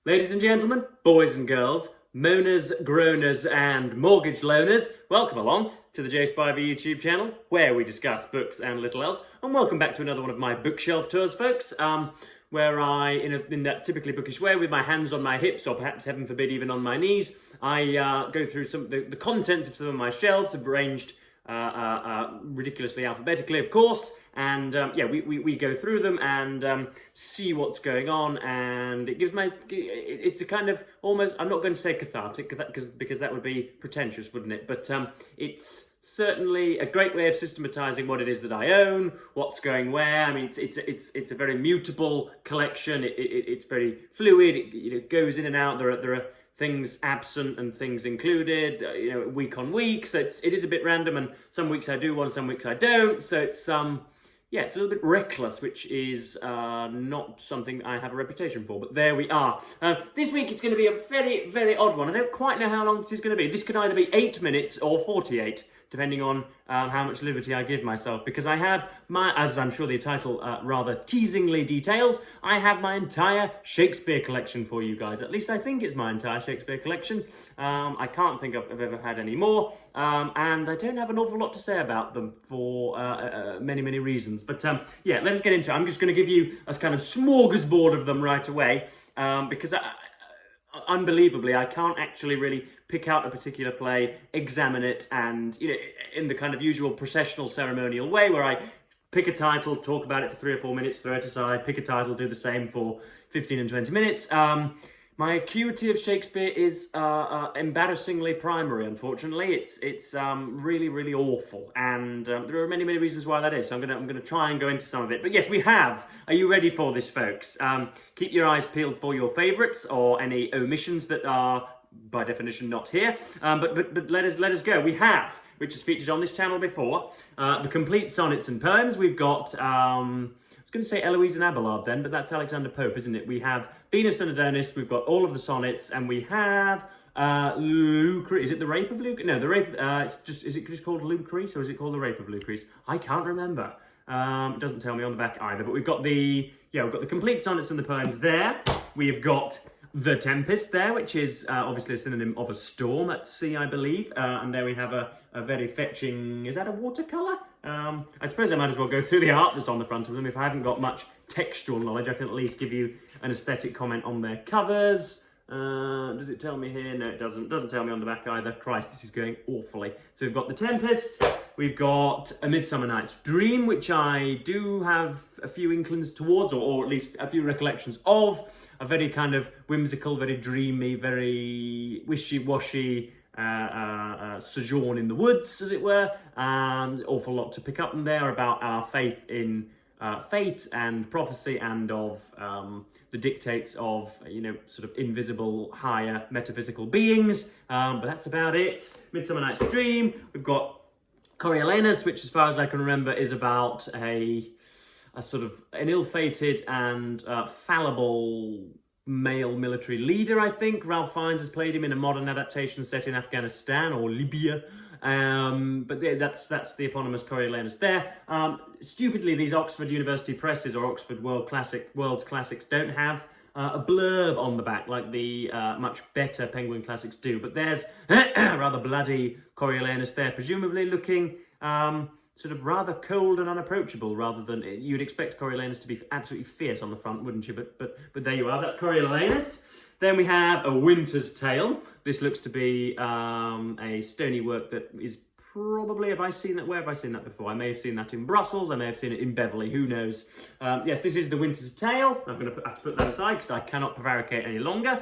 Ladies and gentlemen, boys and girls, moaners, groaners, and mortgage loaners, welcome along to the J-Spiver YouTube channel, where we discuss books and little else. And welcome back to another one of my bookshelf tours, folks, where I, in that typically bookish way, with my hands on my hips, or perhaps, heaven forbid, even on my knees, I go through some the contents of some of my shelves, arranged ridiculously alphabetically, of course, and yeah, we go through them and see what's going on, and it gives it's a kind of almost, I'm not going to say cathartic because that would be pretentious, wouldn't it? But it's certainly a great way of systematizing what it is that I own, what's going where. I mean, it's a very mutable collection. It's very fluid. It goes in and out. There are things absent and things included, week on week. So it is a bit random, and some weeks I do one, some weeks I don't. So it's yeah, it's a little bit reckless, which is not something I have a reputation for. But there we are. This week it's going to be a very, very odd one. I don't quite know how long this is going to be. This could either be 8 minutes or 48. Depending on how much liberty I give myself, because I have as I'm sure the title rather teasingly details, I have my entire Shakespeare collection for you guys. At least I think it's my entire Shakespeare collection. I can't think I've ever had any more, and I don't have an awful lot to say about them for many, many reasons. But yeah, let's get into it. I'm just going to give you a kind of smorgasbord of them right away, because unbelievably, I can't actually really pick out a particular play, examine it, and, in the kind of usual processional ceremonial way where I pick a title, talk about it for 3 or 4 minutes, throw it aside, pick a title, do the same for 15 and 20 minutes. My acuity of Shakespeare is embarrassingly primary, unfortunately. It's really, really awful, and there are many, many reasons why that is. So I'm gonna try and go into some of it. But yes, we have. Are you ready for this, folks? Keep your eyes peeled for your favourites or any omissions that are, by definition, not here. But let us go. We have, which has featured on this channel before, the complete sonnets and poems. We've got going to say Eloise and Abelard then, but that's Alexander Pope, isn't it? We have Venus and Adonis, we've got all of the sonnets, and we have Lucrece. Is it the Rape of Lucrece? No, the Rape, is it just called Lucrece, or is it called the Rape of Lucrece? I can't remember. It doesn't tell me on the back either, but we've got the complete sonnets and the poems there. We've got The Tempest there, which is obviously a synonym of a storm at sea, I believe. And there we have a very fetching, is that a watercolour? I suppose I might as well go through the art that's on the front of them. If I haven't got much textual knowledge, I can at least give you an aesthetic comment on their covers. Does it tell me here? No, it doesn't. Doesn't tell me on the back either. Christ, this is going awfully. So we've got The Tempest. We've got A Midsummer Night's Dream, which I do have a few inklings towards, or at least a few recollections of. A very kind of whimsical, very dreamy, very wishy-washy sojourn in the woods, as it were. Awful lot to pick up in there about our faith in fate and prophecy, and of the dictates of, sort of invisible, higher metaphysical beings. But that's about it. Midsummer Night's Dream. We've got Coriolanus, which, as far as I can remember, is about a sort of an ill-fated and fallible male military leader, I think. Ralph Fiennes has played him in a modern adaptation set in Afghanistan or Libya. But that's the eponymous Coriolanus there. Stupidly, these Oxford University presses or Oxford World's Classics don't have a blurb on the back like the much better Penguin Classics do. But there's a rather bloody Coriolanus there, presumably looking sort of rather cold and unapproachable, rather than, you'd expect Coriolanus to be absolutely fierce on the front, wouldn't you? But there you are, that's Coriolanus. Then we have A Winter's Tale. This looks to be a stony work that is probably, where have I seen that before? I may have seen that in Brussels, I may have seen it in Beverley, who knows? Yes, this is The Winter's Tale. I'm going to have to put that aside because I cannot prevaricate any longer.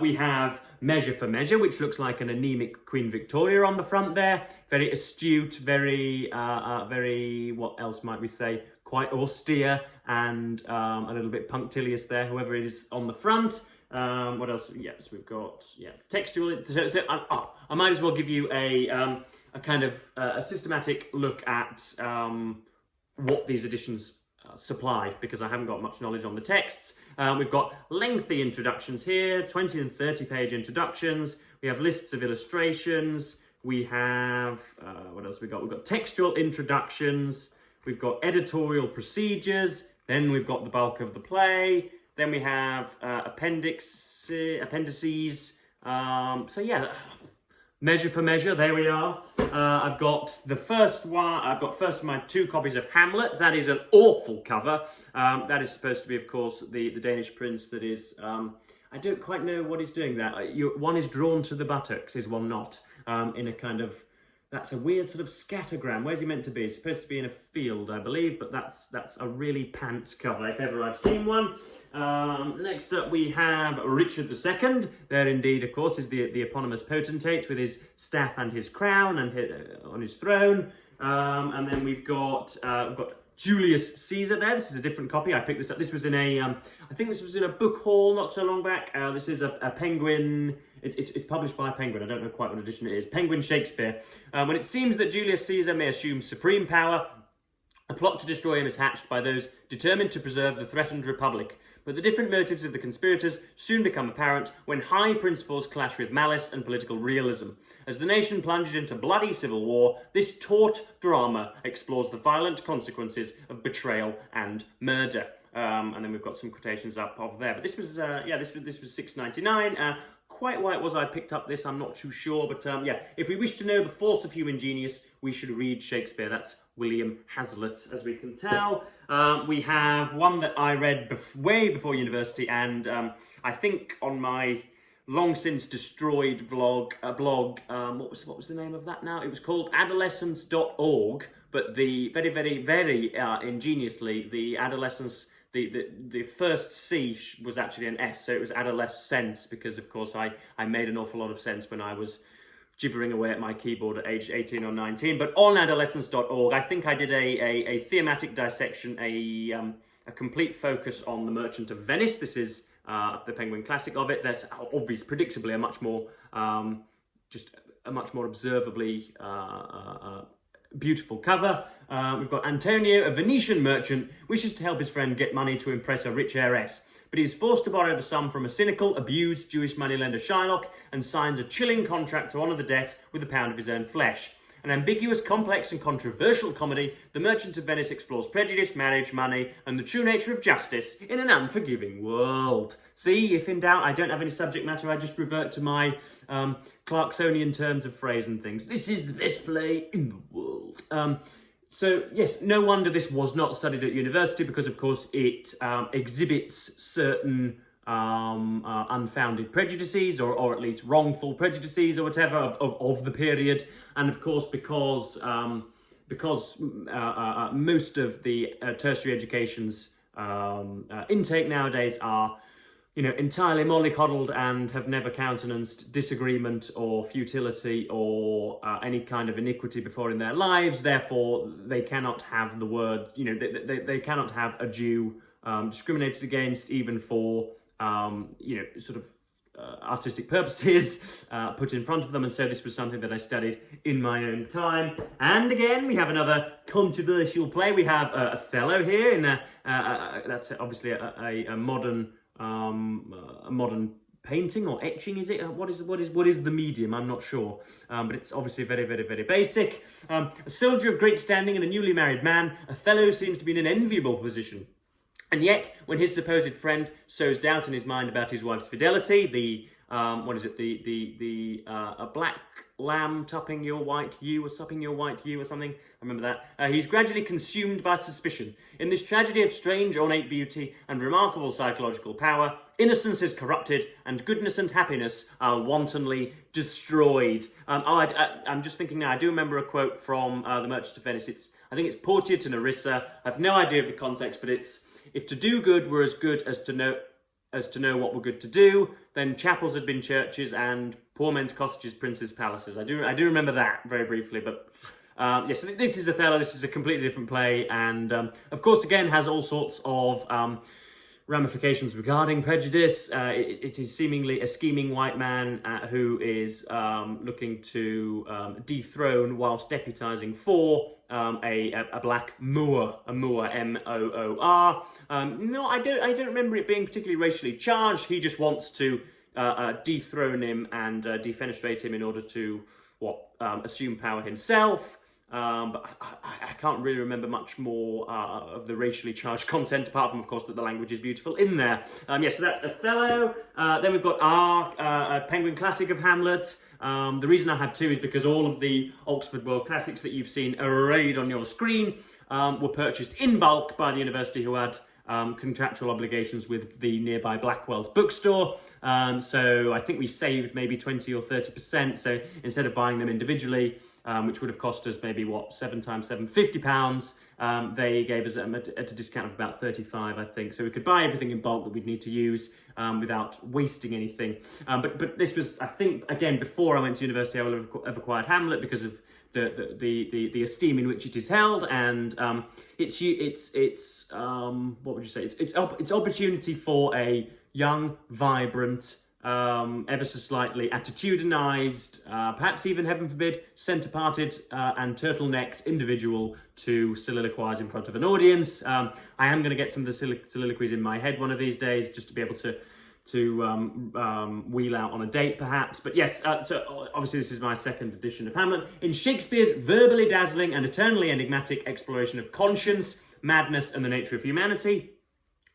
We have Measure for Measure, which looks like an anemic Queen Victoria on the front there. Very astute, very, what else might we say? Quite austere and a little bit punctilious there, whoever it is on the front. What else? Yes, we've got, textual. I might as well give you a kind of a systematic look at what these editions supply, because I haven't got much knowledge on the texts. We've got lengthy introductions here, 20 and 30 page introductions. We have lists of illustrations. We have, what else we got? We've got textual introductions. We've got editorial procedures. Then we've got the bulk of the play. Then we have appendices. So yeah, measure for measure, there we are. I've got the first one, I've got first of my 2 copies of Hamlet. That is an awful cover. That is supposed to be, of course, the Danish prince that is, I don't quite know what he's doing there. One is drawn to the buttocks, is one not, in a kind of, that's a weird sort of scattergram. Where's he meant to be? He's supposed to be in a field, I believe, but that's a really pants cover, if ever I've seen one. Next up we have Richard II. There indeed, of course, is the eponymous potentate with his staff and his crown and on his throne. And then we've got Julius Caesar there. This is a different copy. I picked this up. This was in a, I think this was in a book haul not so long back. This is a Penguin. It's published by Penguin. I don't know quite what edition it is. Penguin Shakespeare. When it seems that Julius Caesar may assume supreme power, a plot to destroy him is hatched by those determined to preserve the threatened republic. But the different motives of the conspirators soon become apparent when high principles clash with malice and political realism. As the nation plunges into bloody civil war, this taut drama explores the violent consequences of betrayal and murder. And then we've got some quotations up of there. But this was, this was $6.99. Quite why it was I picked up this, I'm not too sure. But yeah, if we wish to know the force of human genius, we should read Shakespeare. That's William Hazlitt, as we can tell. We have one that I read way before university, and I think on my long since destroyed blog, what was the name of that now? It was called adolescence.org, but the very ingeniously, the adolescence, the first C was actually an S, so it was adolescence, because of course I made an awful lot of sense when I was gibbering away at my keyboard at age 18 or 19. But on adolescence.org, I think I did a thematic dissection, a complete focus on The Merchant of Venice. This is the Penguin classic of it. That's obvious, predictably a much more, just a much more observably beautiful cover. We've got Antonio, a Venetian merchant, wishes to help his friend get money to impress a rich heiress, but he is forced to borrow the sum from a cynical, abused Jewish moneylender Shylock and signs a chilling contract to honour the debt with a pound of his own flesh. An ambiguous, complex and controversial comedy, The Merchant of Venice explores prejudice, marriage, money and the true nature of justice in an unforgiving world. See, if in doubt, I don't have any subject matter, I just revert to my Clarksonian terms of phrase and things. This is the best play in the world. So, yes, no wonder this was not studied at university, because, of course, it exhibits certain unfounded prejudices, or at least wrongful prejudices or whatever of the period. And, of course, because most of the tertiary education's intake nowadays are, you know, entirely mollycoddled and have never countenanced disagreement or futility or any kind of iniquity before in their lives. Therefore, they cannot have the word, you know, they cannot have a Jew discriminated against, even for, you know, sort of artistic purposes put in front of them. And so this was something that I studied in my own time. And again, we have another controversial play. We have Othello here in that's obviously a modern painting or etching, is it? What is the medium? I'm not sure, but it's obviously very basic. A soldier of great standing and a newly married man, Othello seems to be in an enviable position. And yet, when his supposed friend sows doubt in his mind about his wife's fidelity, a black lamb tupping your white ewe or supping your white ewe or something, I remember that, he's gradually consumed by suspicion. In this tragedy of strange ornate beauty and remarkable psychological power, innocence is corrupted and goodness and happiness are wantonly destroyed. I'm just thinking now, I do remember a quote from The Merchant of Venice. I think it's Portia to Nerissa. I have no idea of the context, but it's, if to do good were as good as to know what were good to do, then chapels had been churches and poor men's cottages princes' palaces. I do remember that very briefly, but yes, this is Othello. This is a completely different play, and of course, again, has all sorts of ramifications regarding prejudice. It is seemingly a scheming white man who is looking to dethrone, whilst deputising for a black Moor, M-O-O-R. No, I don't remember it being particularly racially charged. He just wants to dethrone him and defenestrate him in order to assume power himself. but I can't really remember much more of the racially charged content, apart from, of course, that the language is beautiful in there. Yeah, so that's Othello. Then we've got our Penguin Classic of Hamlet. The reason I had two is because all of the Oxford World Classics that you've seen arrayed on your screen were purchased in bulk by the university, who had contractual obligations with the nearby Blackwell's bookstore. So I think we saved maybe 20 or 30%. So instead of buying them individually, which would have cost us maybe, what, 7 times 7, £50, they gave us at a discount of about 35, I think. So we could buy everything in bulk that we'd need to use without wasting anything. But this was, I think, again, before I went to university, I would have acquired Hamlet because of the esteem in which it is held, and it's what would you say? It's opportunity for a young, vibrant, ever so slightly attitudinized, perhaps even, heaven forbid, centre-parted and turtle-necked individual to soliloquize in front of an audience. I am going to get some of the soliloquies in my head one of these days, just to be able to wheel out on a date, perhaps. But yes, so obviously this is my second edition of Hamlet. In Shakespeare's verbally dazzling and eternally enigmatic exploration of conscience, madness, and the nature of humanity,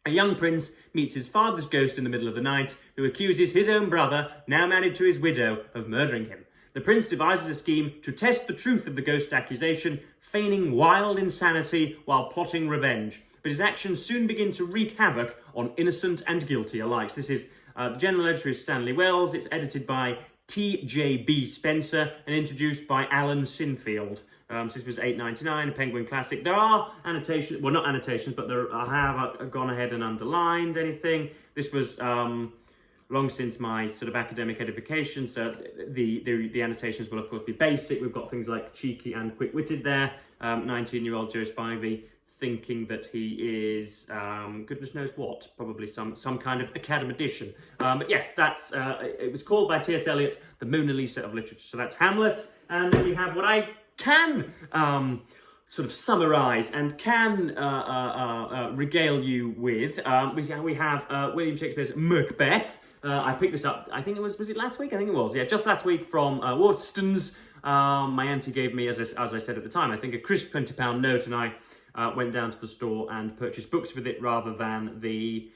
a young prince meets his father's ghost in the middle of the night, who accuses his own brother, now married to his widow, of murdering him. The prince devises a scheme to test the truth of the ghost's accusation, feigning wild insanity while plotting revenge. But his actions soon begin to wreak havoc on innocent and guilty alike. This is, the general editor is Stanley Wells. It's edited by T.J.B. Spencer and introduced by Alan Sinfield. So this was £8.99, a Penguin Classic. There are annotations, well, not annotations, but I have gone ahead and underlined anything. This was long since my sort of academic edification, so the annotations will, of course, be basic. We've got things like cheeky and quick-witted there. 19-year-old Joe Spivey thinking that he is, goodness knows what, probably some kind of academician. But yes, that's it was called by T.S. Eliot the Mona Lisa of literature. So that's Hamlet, and then we have what I can sort of summarise and can regale you with. We have William Shakespeare's Macbeth. I picked this up, I think it was it last week? I think it was, yeah, just last week from Waterstones. My auntie gave me, as I said at the time, I think a crisp £20 note, and I went down to the store and purchased books with it rather than the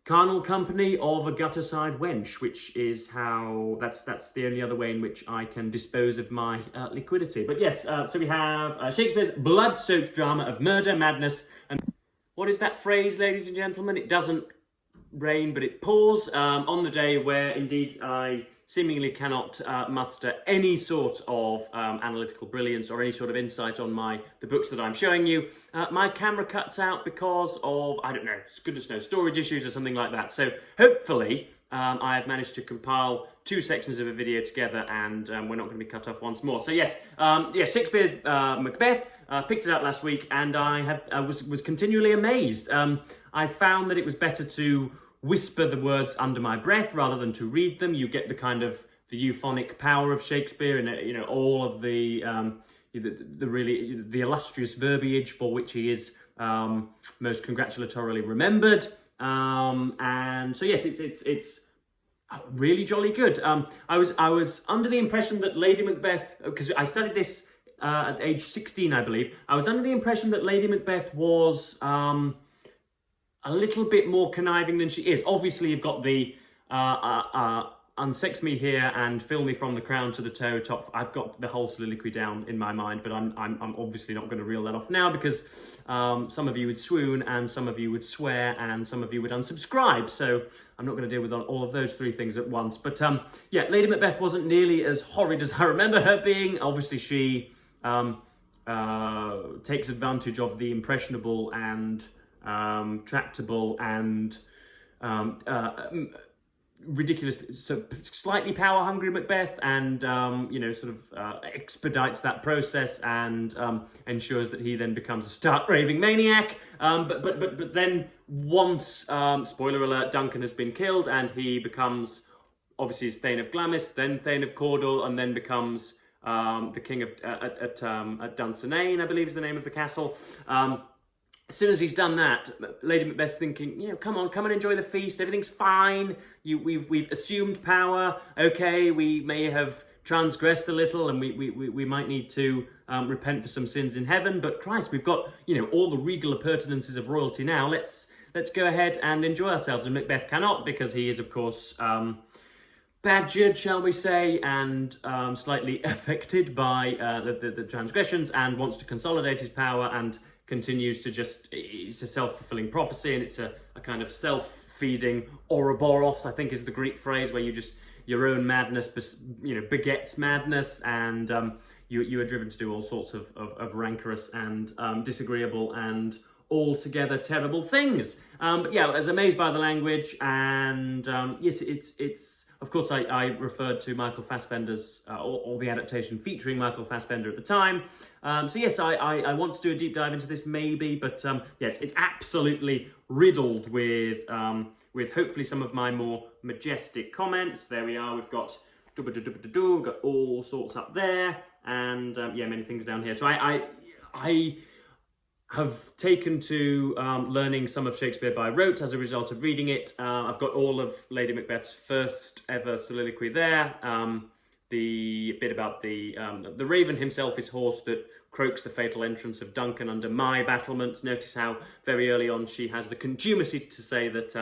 carnal company of a gutter-side wench, which is how, that's the only other way in which I can dispose of my liquidity. But yes, so we have Shakespeare's blood-soaked drama of murder, madness, and what is that phrase, ladies and gentlemen? It doesn't rain, but it pours, on the day where, indeed, I seemingly cannot muster any sort of analytical brilliance or any sort of insight on the books that I'm showing you. My camera cuts out because of, I don't know, goodness knows, storage issues or something like that. So hopefully I have managed to compile 2 sections of a video together, and we're not going to be cut off once more. So yes, Shakespeare's Macbeth, picked it up last week, and I was continually amazed. I found that it was better to whisper the words under my breath rather than to read them. You get the kind of the euphonic power of Shakespeare, and you know, all of the really illustrious verbiage for which he is most congratulatorily remembered. And so yes, it's really jolly good. I was under the impression that Lady Macbeth, because I studied this at age 16, I believe. I was under the impression that Lady Macbeth was a little bit more conniving than she is. Obviously, you've got the unsex me here and fill me from the crown to the toe top. I've got the whole soliloquy down in my mind, but I'm obviously not going to reel that off now, because some of you would swoon, and some of you would swear, and some of you would unsubscribe. So I'm not going to deal with all of those 3 things at once. But yeah, Lady Macbeth wasn't nearly as horrid as I remember her being. Obviously, she takes advantage of the impressionable and tractable and ridiculous, so slightly power-hungry Macbeth, and you know, sort of expedites that process and ensures that he then becomes a stark raving maniac. But then once, spoiler alert, Duncan has been killed, and he becomes obviously Thane of Glamis, then Thane of Cawdor, and then becomes the king of at Dunsinane, I believe is the name of the castle. As soon as he's done that, Lady Macbeth's thinking, you know, come and enjoy the feast. Everything's fine. We've assumed power. Okay, we may have transgressed a little, and we might need to repent for some sins in heaven. But Christ, we've got, you know, all the regal appurtenances of royalty now. Let's go ahead and enjoy ourselves. And Macbeth cannot, because he is, of course, badgered, shall we say, and slightly affected by the transgressions, and wants to consolidate his power, and continues to just, it's a self-fulfilling prophecy, and it's a kind of self-feeding Ouroboros, I think is the Greek phrase, where you just, your own madness, you know, begets madness, and you are driven to do all sorts of rancorous and disagreeable and altogether terrible things. But yeah, I was amazed by the language, and yes, it's of course I referred to Michael Fassbender's or the adaptation featuring Michael Fassbender at the time. So yes, I want to do a deep dive into this maybe, but yeah, it's absolutely riddled with hopefully some of my more majestic comments. There we are. We've got we've got all sorts up there, and yeah, many things down here. So I have taken to learning some of Shakespeare by rote as a result of reading it. I've got all of Lady Macbeth's first ever soliloquy there. The bit about the raven himself, his horse that croaks the fatal entrance of Duncan under my battlements. Notice how very early on she has the contumacy to say that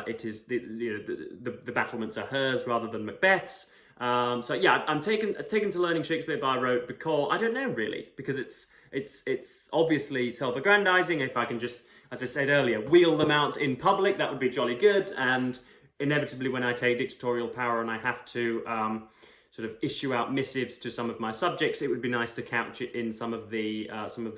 it is the battlements are hers rather than Macbeth's. So yeah, I'm taken to learning Shakespeare by rote because I don't know really, because it's obviously self-aggrandizing. If I can just, as I said earlier, wheel them out in public, that would be jolly good. And inevitably, when I take dictatorial power and I have to sort of issue out missives to some of my subjects, it would be nice to couch it in some of the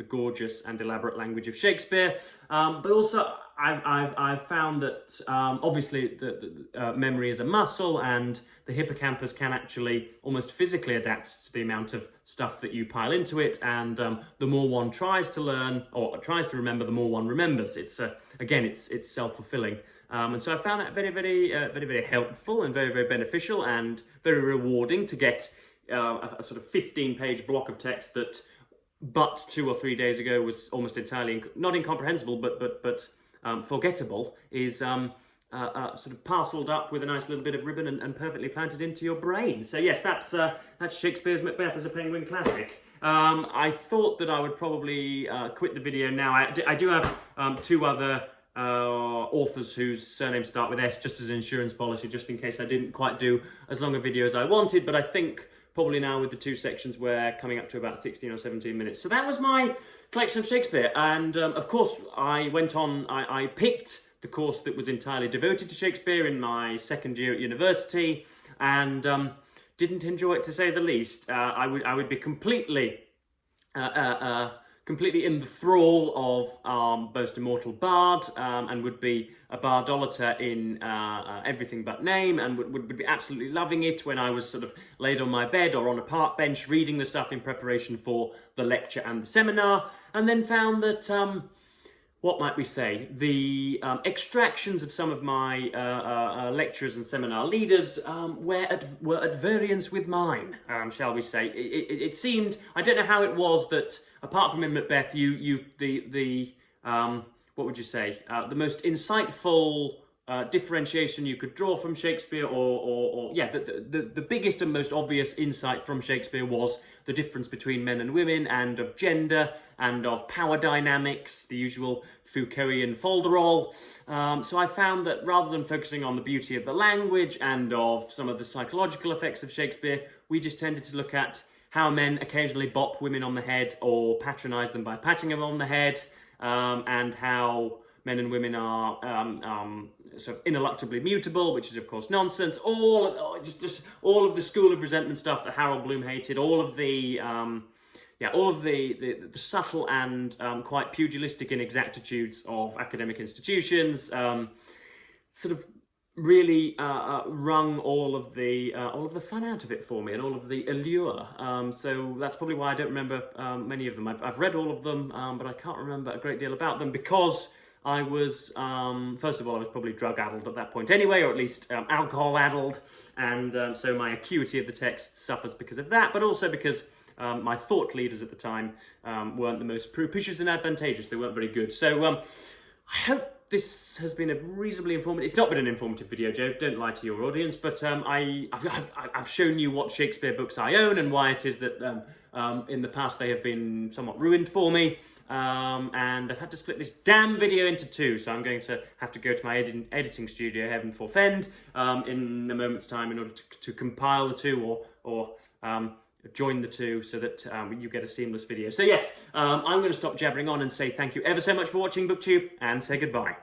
gorgeous and elaborate language of Shakespeare. But also, I've found that obviously the memory is a muscle, and the hippocampus can actually almost physically adapt to the amount of stuff that you pile into it, and the more one tries to learn or tries to remember, the more one remembers. It's again, it's self-fulfilling, and so I found that very helpful and very beneficial and very rewarding to get a sort of 15-page block of text that, but 2 or 3 days ago was almost entirely not incomprehensible, but forgettable, is sort of parcelled up with a nice little bit of ribbon and perfectly planted into your brain. So yes, that's Shakespeare's Macbeth as a Penguin classic. I thought that I would probably quit the video now. I do have 2 other authors whose surnames start with S, just as an insurance policy, just in case I didn't quite do as long a video as I wanted. But I think probably now with the 2 sections, we're coming up to about 16 or 17 minutes. So that was my collection of Shakespeare, and of course I went on, I picked the course that was entirely devoted to Shakespeare in my 2nd year at university, and didn't enjoy it, to say the least. I would be completely in the thrall of Boast Immortal Bard, and would be a bardolater in everything but name, and would be absolutely loving it when I was sort of laid on my bed or on a park bench reading the stuff in preparation for the lecture and the seminar, and then found that what might we say, the extractions of some of my lecturers and seminar leaders were at variance with mine, shall we say. It seemed, I don't know how it was that, apart from in Macbeth, what would you say, the most insightful differentiation you could draw from Shakespeare, or yeah, the biggest and most obvious insight from Shakespeare was the difference between men and women, and of gender, and of power dynamics, the usual Foucaultian folderol. So I found that rather than focusing on the beauty of the language and of some of the psychological effects of Shakespeare, we just tended to look at how men occasionally bop women on the head or patronise them by patting them on the head, and how men and women are sort of ineluctably mutable, which is of course nonsense. Just all of the School of Resentment stuff that Harold Bloom hated, all of the subtle and quite pugilistic inexactitudes of academic institutions, sort of really wrung all of the fun out of it for me, and all of the allure. So that's probably why I don't remember many of them. I've read all of them, but I can't remember a great deal about them, because I was, first of all, I was probably drug-addled at that point anyway, or at least alcohol-addled, and so my acuity of the text suffers because of that, but also because my thought leaders at the time weren't the most propitious and advantageous. They weren't very good. So I hope this has been a reasonably informative... It's not been an informative video, Joe, don't lie to your audience, but I've shown you what Shakespeare books I own and why it is that in the past they have been somewhat ruined for me. And I've had to split this damn video into two, so I'm going to have to go to my editing studio, heaven forfend, in a moment's time in order to compile the two or join the two so that you get a seamless video. So yes, I'm going to stop jabbering on and say thank you ever so much for watching BookTube and say goodbye.